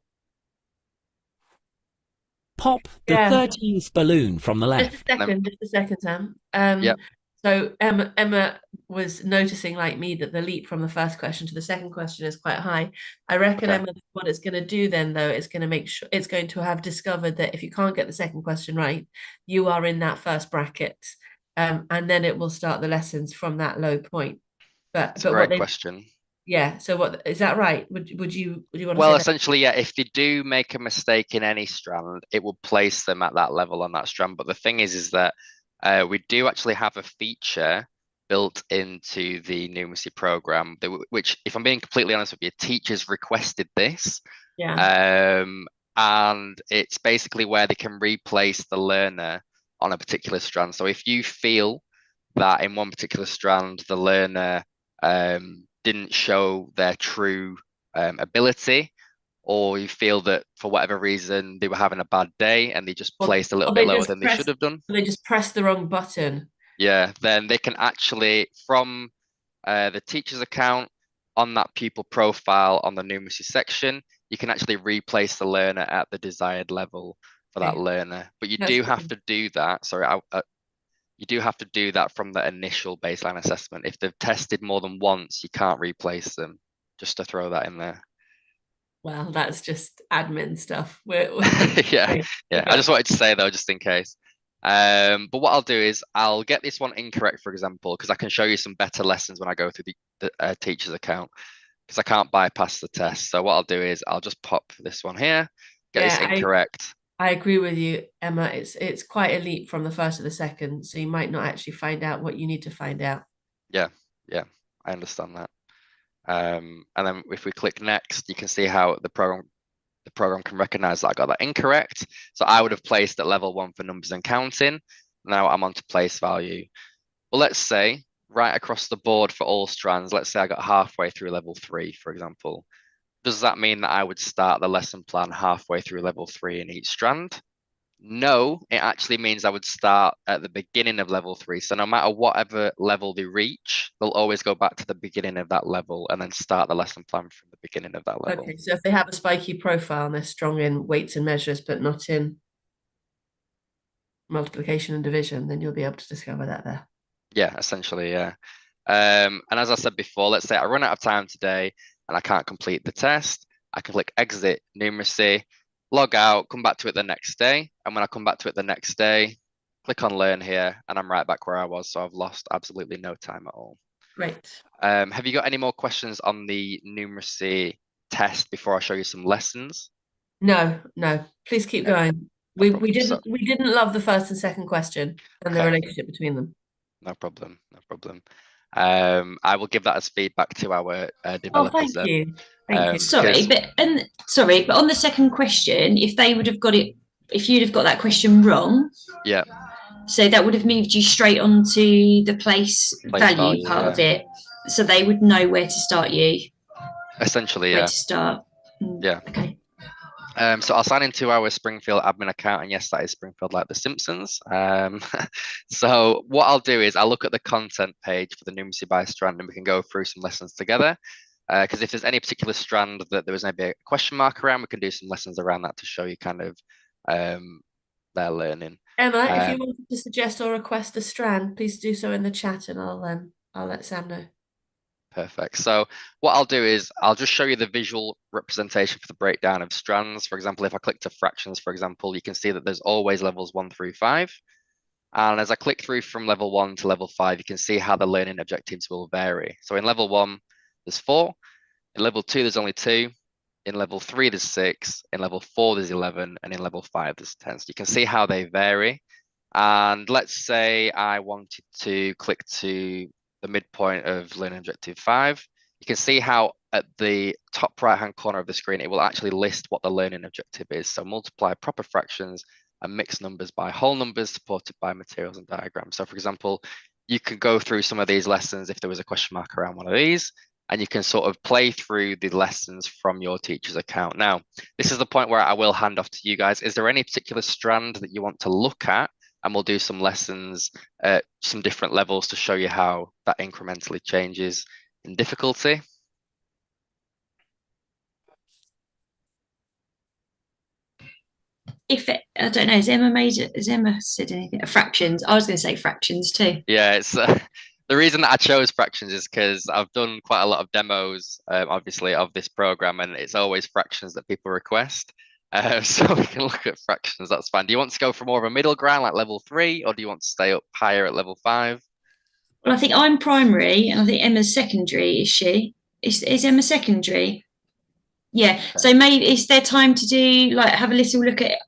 Pop the 13th balloon from the left. Just a second, Sam. Yep. So Emma was noticing, like me, that the leap from the first question to the second question is quite high. I reckon, Okay. Emma, what it's going to do then, though, is going to make sure it's going to have discovered that if you can't get the second question right, you are in that first bracket, and then it will start the lessons from that low point. It's a great question. Yeah. So what is that right? Would you want to? Well, say essentially, yeah. If they do make a mistake in any strand, it will place them at that level on that strand. But the thing is that we do actually have a feature built into the numeracy program, which, if I'm being completely honest with you, teachers requested this. Yeah. And it's basically where they can replace the learner on a particular strand. So if you feel that in one particular strand, the learner didn't show their true ability, or you feel that for whatever reason they were having a bad day and they just placed a little bit lower than they should have done. They just pressed the wrong button. Yeah, then they can actually, from the teacher's account on that pupil profile on the numeracy section, you can actually replace the learner at the desired level for that learner. But you do have to do that. Sorry, you do have to do that from the initial baseline assessment. If they've tested more than once, you can't replace them, just to throw that in there. Well, that's just admin stuff. Yeah. I just wanted to say, though, just in case. But what I'll do is I'll get this one incorrect, for example, because I can show you some better lessons when I go through the teacher's account, because I can't bypass the test. So what I'll do is I'll just pop this one here, get this incorrect. I agree with you, Emma. It's quite a leap from the first to the second, so you might not actually find out what you need to find out. Yeah, I understand that. And then if we click next, you can see how the program can recognize that I got that incorrect. So I would have placed at level 1 for numbers and counting. Now I'm on to place value. Well, let's say right across the board for all strands, let's say I got halfway through level 3, for example. Does that mean that I would start the lesson plan halfway through level 3 in each strand? No, it actually means I would start at the beginning of level 3. So no matter whatever level they reach, they'll always go back to the beginning of that level and then start the lesson plan from the beginning of that level. Okay, so if they have a spiky profile and they're strong in weights and measures, but not in multiplication and division, then you'll be able to discover that there. Yeah, essentially, yeah. And as I said before, let's say I run out of time today and I can't complete the test. I can click exit numeracy, log out, come back to it the next day. And when I come back to it the next day, click on learn here, and I'm right back where I was. So I've lost absolutely no time at all. Great. Have you got any more questions on the numeracy test before I show you some lessons? No. Please keep going. We didn't love the first and second question and the relationship between them. No problem. I will give that as feedback to our developers. Thank you. Sorry, but on the second question, if they would have got it, if you'd have got that question wrong, So that would have moved you straight onto the place value part of it. So they would know where to start you. Essentially, where to start. Yeah. Okay. So I'll sign into our Springfield admin account, and yes, that is Springfield like The Simpsons. So what I'll do is I'll look at the content page for the numeracy by Strand, and we can go through some lessons together. Because if there's any particular strand that there was maybe a question mark around, we can do some lessons around that to show you kind of their learning. Emma, if you wanted to suggest or request a strand, please do so in the chat, and I'll let Sam know. Perfect. So what I'll do is I'll just show you the visual representation for the breakdown of strands. For example, if I click to fractions, for example, you can see that there's always levels 1 through 5. And as I click through from level 1 to level 5, you can see how the learning objectives will vary. So in level 1, there's 4. In level 2, there's only 2. In level 3, there's 6. In level 4, there's 11. And in level 5, there's 10. So you can see how they vary. And let's say I wanted to click to the midpoint of learning objective 5. You can see how at the top right hand corner of the screen, it will actually list what the learning objective is. So multiply proper fractions and mixed numbers by whole numbers supported by materials and diagrams. So for example, you could go through some of these lessons if there was a question mark around one of these, and you can sort of play through the lessons from your teacher's account. Now, this is the point where I will hand off to you guys. Is there any particular strand that you want to look at? And we'll do some lessons at some different levels to show you how that incrementally changes in difficulty. I don't know, has Emma said anything? Fractions. I was going to say fractions too. Yeah, it's the reason that I chose fractions is because I've done quite a lot of demos, obviously, of this program, and it's always fractions that people request. So we can look at fractions, that's fine. Do you want to go for more of a middle ground, like level 3, or do you want to stay up higher at level 5? Well, I think I'm primary, and I think Emma's secondary, is she? Is Emma secondary? Yeah, okay. So maybe is there time to do, like, have a little look at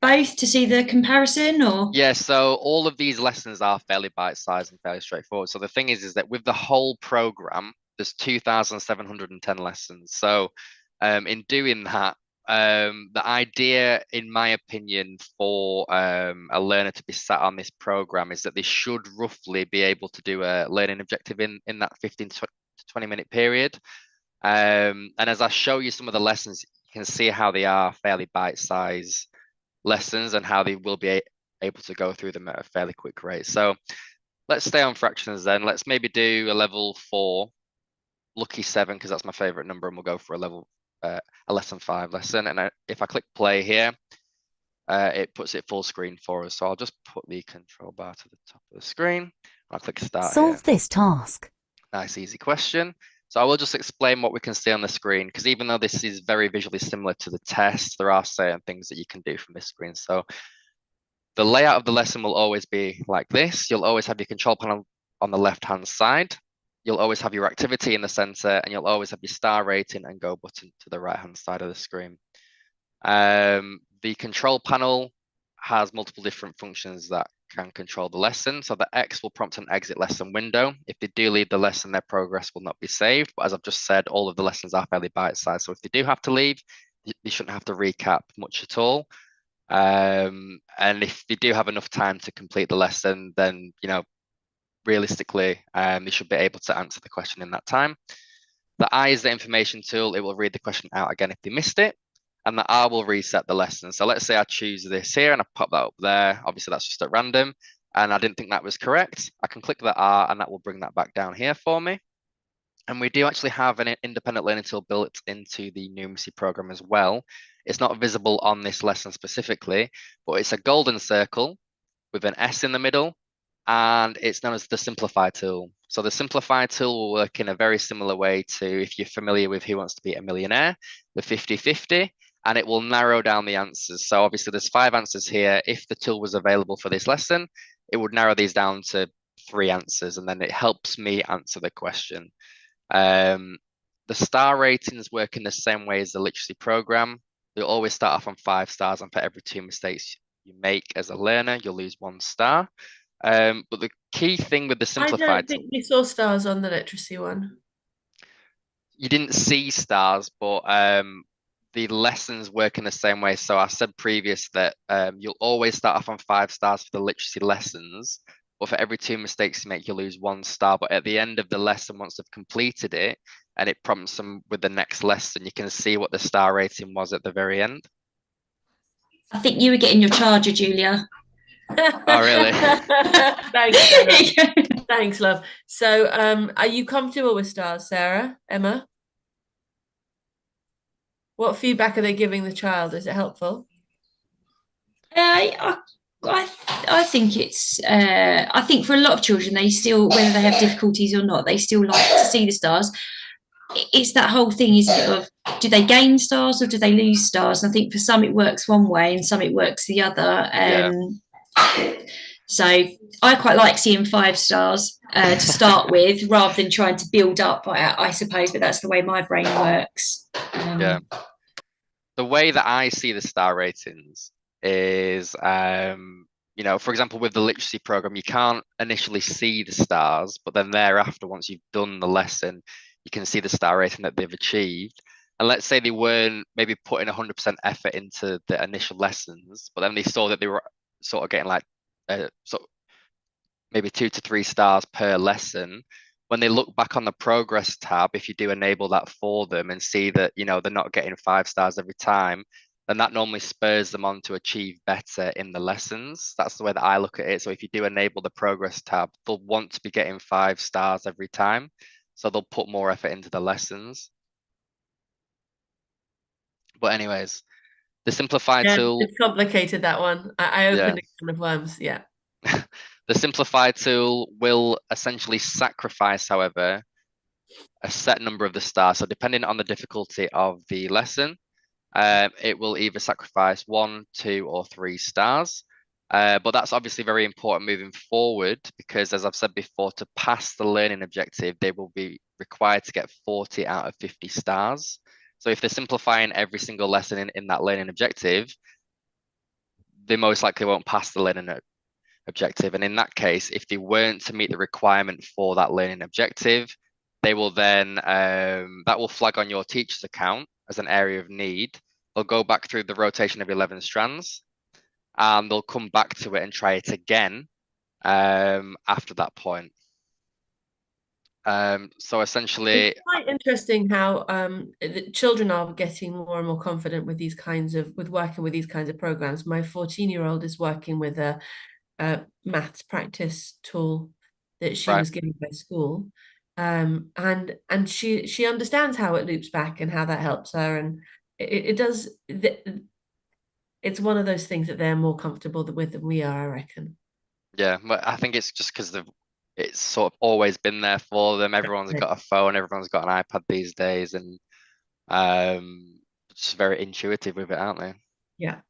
both to see the comparison, or? Yeah, so all of these lessons are fairly bite-sized and fairly straightforward. So the thing is that with the whole program, there's 2,710 lessons. So in doing that, the idea, in my opinion, for a learner to be sat on this program is that they should roughly be able to do a learning objective in that 15 to 20 minute period. And as I show you some of the lessons, you can see how they are fairly bite-sized lessons and how they will be able to go through them at a fairly quick rate. So let's stay on fractions then. Let's maybe do a level 4, lucky 7, because that's my favorite number, and we'll go for a lesson 5 lesson. And if I click play here, it puts it full screen for us. So I'll just put the control bar to the top of the screen. I'll click start. Solve this task. Nice, easy question. So I will just explain what we can see on the screen, because even though this is very visually similar to the test, there are certain things that you can do from this screen. So the layout of the lesson will always be like this. You'll always have your control panel on the left-hand side. You'll always have your activity in the center, and you'll always have your star rating and go button to the right-hand side of the screen. The control panel has multiple different functions that can control the lesson. So the X will prompt an exit lesson window. If they do leave the lesson, their progress will not be saved. But as I've just said, all of the lessons are fairly bite-sized. So if they do have to leave, they shouldn't have to recap much at all. And if they do have enough time to complete the lesson, then, you know, realistically, they should be able to answer the question in that time. The I is the information tool. It will read the question out again if they missed it. And the R will reset the lesson. So let's say I choose this here and I pop that up there. Obviously, that's just at random. And I didn't think that was correct. I can click the R and that will bring that back down here for me. And we do actually have an independent learning tool built into the numeracy program as well. It's not visible on this lesson specifically, but it's a golden circle with an S in the middle, and it's known as the Simplify tool. So the Simplify tool will work in a very similar way to, if you're familiar with Who Wants to Be a Millionaire, the 50-50, and it will narrow down the answers. So obviously there's 5 answers here. If the tool was available for this lesson, it would narrow these down to 3 answers, and then it helps me answer the question. The star ratings work in the same way as the literacy program. You'll always start off on 5 stars, and for every 2 mistakes you make as a learner, you'll lose 1 star. But the key thing with the simplified, I don't think we saw stars on the literacy one. You didn't see stars, but the lessons work in the same way. So I said previous that you'll always start off on 5 stars for the literacy lessons, but for every 2 mistakes you make, you lose 1 star. But at the end of the lesson, once they've completed it, and it prompts them with the next lesson, you can see what the star rating was at the very end. I think you were getting your charger, Julia. Oh, really? Thanks, thanks, love. So, are you comfortable with stars, Sarah? Emma? What feedback are they giving the child? Is it helpful? I think it's. I think for a lot of children, they still, whether they have difficulties or not, they still like to see the stars. It's that whole thing, isn't it, of do they gain stars or do they lose stars? And I think for some it works one way and some it works the other. So I quite like seeing 5 stars to start with, rather than trying to build up, I suppose, but that's the way my brain works. Yeah. The way that I see the star ratings is, you know, for example, with the literacy program, you can't initially see the stars, but then thereafter, once you've done the lesson, you can see the star rating that they've achieved. And let's say they weren't maybe putting 100% effort into the initial lessons, but then they saw that they were sort of getting like maybe 2 to 3 stars per lesson. When they look back on the progress tab, if you do enable that for them and see that, you know, they're not getting 5 stars every time, then that normally spurs them on to achieve better in the lessons. That's the way that I look at it. So if you do enable the progress tab, they'll want to be getting 5 stars every time. So they'll put more effort into the lessons. But anyways, the simplify tool. It's complicated, that one. I opened a can of worms, yeah. The simplify tool will essentially sacrifice, however, a set number of the stars. So depending on the difficulty of the lesson, it will either sacrifice 1, 2, or 3 stars. But that's obviously very important moving forward, because as I've said before, to pass the learning objective, they will be required to get 40 out of 50 stars. So if they're simplifying every single lesson in that learning objective, they most likely won't pass the learning objective. And in that case, if they weren't to meet the requirement for that learning objective, they will then, that will flag on your teacher's account as an area of need. They'll go back through the rotation of 11 strands, and they'll come back to it and try it again after that point. So essentially, it's quite interesting how the children are getting more and more confident with these kinds of, with working with these kinds of programs. My 14-year-old is working with a maths practice tool that she was given by school, and she understands how it loops back and how that helps her, and it does. It's one of those things that they're more comfortable with than we are, I reckon. Yeah, but I think it's just because it's sort of always been there for them. Everyone's got a phone, everyone's got an iPad these days, and just very intuitive with it, aren't they? Yeah.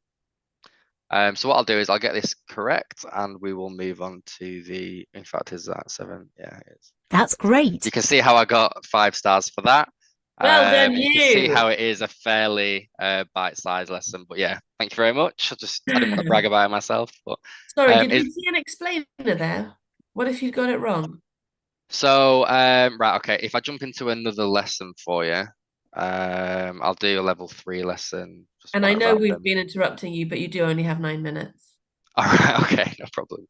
So what I'll do is I'll get this correct, and we will move on to the, in fact, is that 7? Yeah, it is. That's great. You can see how I got 5 stars for that. Well done, you can see how it is a fairly bite-sized lesson, but yeah, thank you very much. I didn't want to brag about it myself, but sorry, did you see an explainer there? What if you got it wrong? So right, okay, if I jump into another lesson for you, I'll do a level 3 lesson. And I know we've been interrupting you, but you do only have 9 minutes. All right, okay, no problem.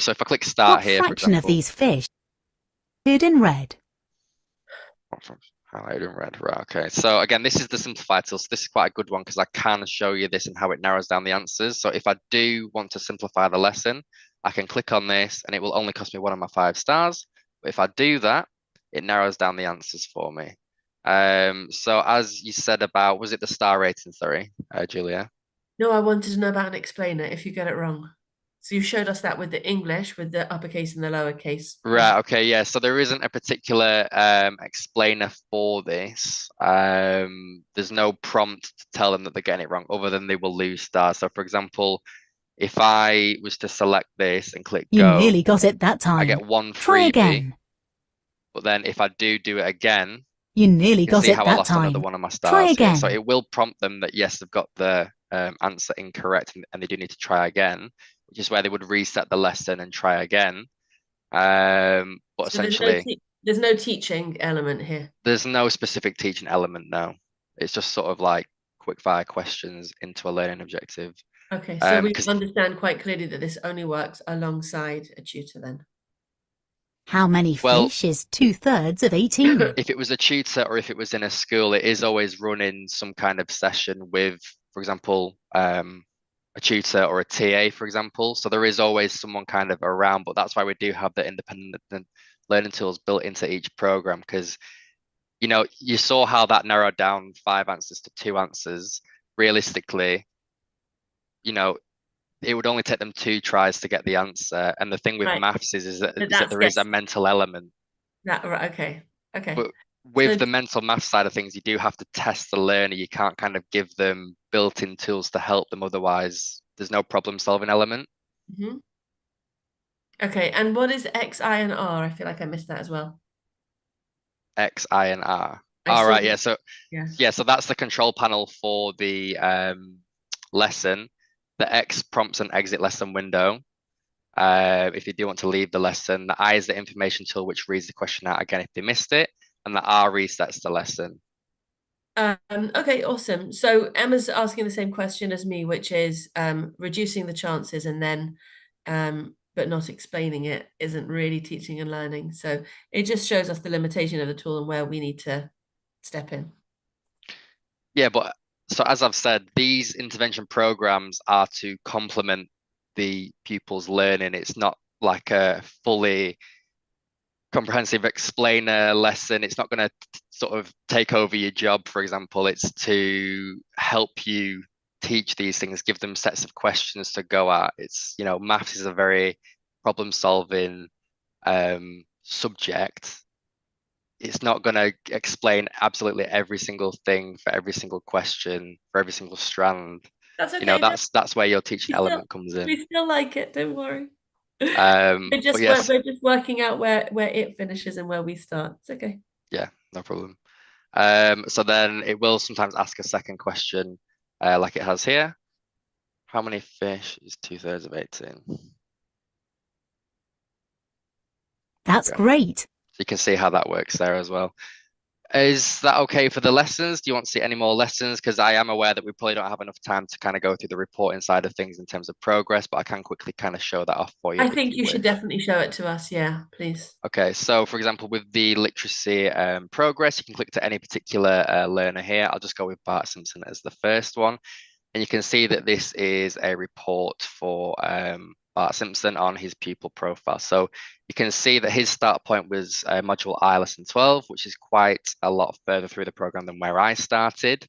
So if I click start here, for example, of these fish highlighted in red? Highlighted in red, right, okay. So again, this is the simplified tool. So this is quite a good one because I can show you this and how it narrows down the answers. So if I do want to simplify the lesson, I can click on this and it will only cost me 1 of my 5 stars. But if I do that, it narrows down the answers for me. So as you said about, was it the star rating, sorry, Julia? No, I wanted to know about an explainer if you get it wrong. So you showed us that with the English, with the uppercase and the lowercase. Right, okay, yeah. So there isn't a particular explainer for this. There's no prompt to tell them that they're getting it wrong, other than they will lose stars. So for example, if I was to select this and click go, you nearly got it that time. I get 1 freebie. Try again. But then if I do it again, you nearly got it how that I lost time. Another 1 of my stars. Try again. So it will prompt them that yes, they've got the answer incorrect and they do need to try again, which is where they would reset the lesson and try again. But so essentially, there's no teaching element here. There's no specific teaching element, no. It's just sort of like quick fire questions into a learning objective. Okay, so we understand quite clearly that this only works alongside a tutor then. How many fish is 2/3 of 18? If it was a tutor or if it was in a school, it is always running some kind of session with, for example, a tutor or a TA, for example. So there is always someone kind of around, but that's why we do have the independent learning tools built into each program, because you know, you saw how that narrowed down 5 answers to 2 answers. Realistically, you know, it would only take them 2 tries to get the answer. And the thing with maths is that there is a mental element. Right, okay. But with the mental math side of things, you do have to test the learner. You can't kind of give them built-in tools to help them. Otherwise, there's no problem-solving element. Mm-hmm. Okay, and what is X, I, and R? I feel like I missed that as well. X, I, and R. All right, yeah. So so that's the control panel for the lesson. The X prompts an exit lesson window. If you do want to leave the lesson, the I is the information tool, which reads the question out again if they missed it, and the R resets the lesson. Okay, awesome. So Emma's asking the same question as me, which is reducing the chances and then but not explaining it isn't really teaching and learning. So it just shows us the limitation of the tool and where we need to step in. Yeah, but so as I've said, these intervention programs are to complement the pupil's learning. It's not like a fully comprehensive explainer lesson. It's not going to sort of take over your job, for example. It's to help you teach these things, give them sets of questions to go at. It's, you know, maths is a very problem-solving subject. It's not going to explain absolutely every single thing for every single question, for every single strand. That's okay. You know, that's where your teaching element comes in. We still like it, don't worry. We're just working out where it finishes and where we start. It's okay. Yeah, no problem. So then it will sometimes ask a second question, like it has here. How many fish is 2/3 of 18? That's great. So you can see how that works there as well. Is that okay for the lessons? Do you want to see any more lessons? Because I am aware that we probably don't have enough time to kind of go through the reporting side of things in terms of progress, but I can quickly kind of show that off for you. I think you should definitely show it to us. Yeah, please. Okay, so for example, with the literacy progress, you can click to any particular learner here. I'll just go with Bart Simpson as the first one. And you can see that this is a report for Bart Simpson on his pupil profile. So you can see that his start point was module I lesson 12, which is quite a lot further through the program than where I started.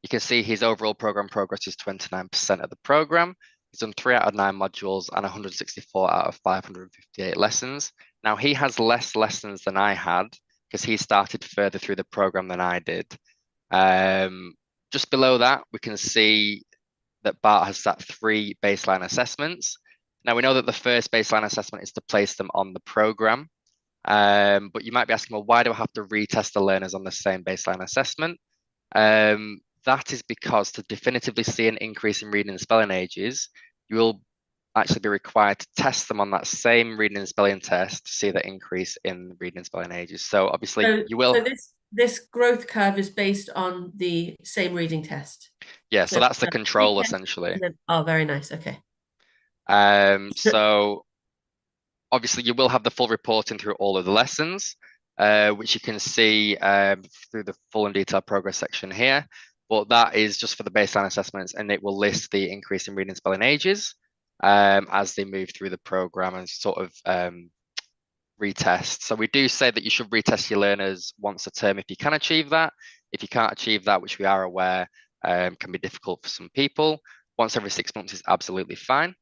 You can see his overall program progress is 29% of the program. He's done 3 out of 9 modules and 164 out of 558 lessons. Now he has less lessons than I had because he started further through the program than I did. Just below that, we can see that Bart has sat 3 baseline assessments. Now we know that the first baseline assessment is to place them on the program, but you might be asking, well, why do I have to retest the learners on the same baseline assessment? That is because to definitively see an increase in reading and spelling ages, you will actually be required to test them on that same reading and spelling test to see the increase in reading and spelling ages. So obviously you will. So this growth curve is based on the same reading test. Yeah, so that's the control essentially. Oh, very nice. Okay. So obviously you will have the full reporting through all of the lessons, which you can see through the full and detailed progress section here. But that is just for the baseline assessments, and it will list the increase in reading and spelling ages as they move through the program and sort of retest. So we do say that you should retest your learners once a term if you can achieve that. If you can't achieve that, which we are aware can be difficult for some people, once every 6 months is absolutely fine.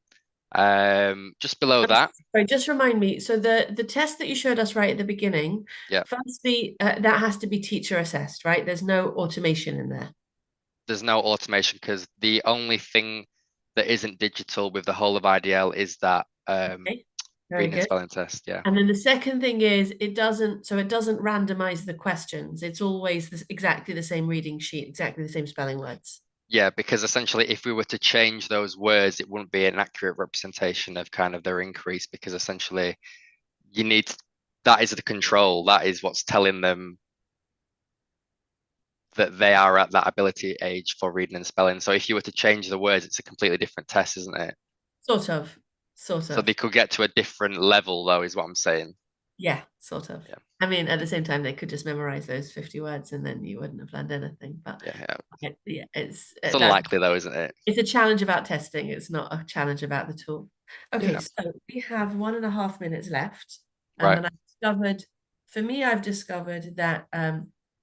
Just below that. Sorry, just remind me. So the test that you showed us right at the beginning, firstly, that has to be teacher assessed, right? There's no automation in there. There's no automation because the only thing that isn't digital with the whole of IDL is that reading and spelling test. Yeah. And then the second thing is it doesn't randomize the questions. It's always exactly the same reading sheet, exactly the same spelling words. Yeah, because essentially if we were to change those words, it wouldn't be an accurate representation of kind of their increase, because essentially you need, that is the control, that is what's telling them that they are at that ability age for reading and spelling. So if you were to change the words, it's a completely different test, isn't it? Sort of. So they could get to a different level, though, is what I'm saying. Yeah, sort of. Yeah. I mean, at the same time, they could just memorize those 50 words and then you wouldn't have learned anything. But it's unlikely, though, isn't it? It's a challenge about testing. It's not a challenge about the tool. Okay, Yeah. so we have 1.5 minutes left. Right. And I've discovered that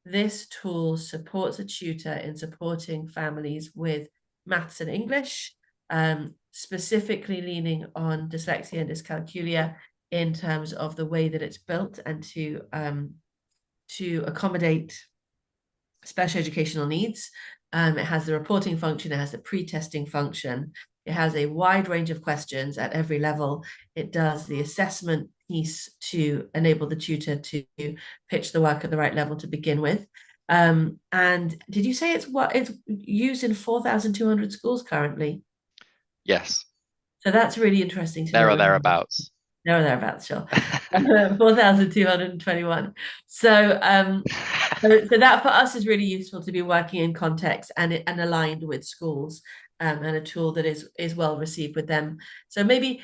this tool supports a tutor in supporting families with maths and English, specifically leaning on dyslexia and dyscalculia in terms of the way that it's built and to accommodate special educational needs. It has the reporting function, it has the pre-testing function, it has a wide range of questions at every level. It does the assessment piece to enable the tutor to pitch the work at the right level to begin with. And did you say it's used in 4,200 schools currently? Yes. So that's really interesting to know. There or thereabouts. There or thereabouts, sure. 4,221. So that for us is really useful to be working in context and aligned with schools, and a tool that is well received with them. So maybe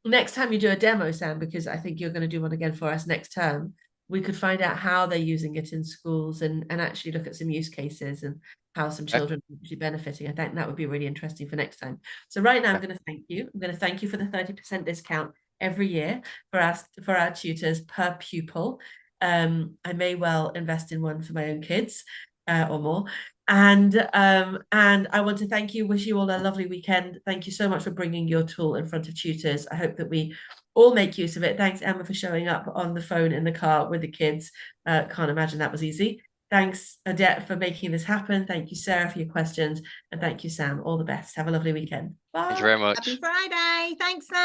next time you do a demo, Sam, because I think you're going to do one again for us next term, we could find out how they're using it in schools and actually look at some use cases and how some children are actually benefiting. I think that would be really interesting for next time. So right now I'm going to thank you. I'm going to thank you for the 30% discount every year for our tutors per pupil. I may well invest in one for my own kids or more. And I want to thank you, wish you all a lovely weekend. Thank you so much for bringing your tool in front of tutors. I hope that we all make use of it. Thanks, Emma, for showing up on the phone in the car with the kids. Can't imagine that was easy. Thanks, Odette, for making this happen. Thank you, Sarah, for your questions. And thank you, Sam. All the best. Have a lovely weekend. Bye. Thank you very much. Happy Friday. Thanks, Sam.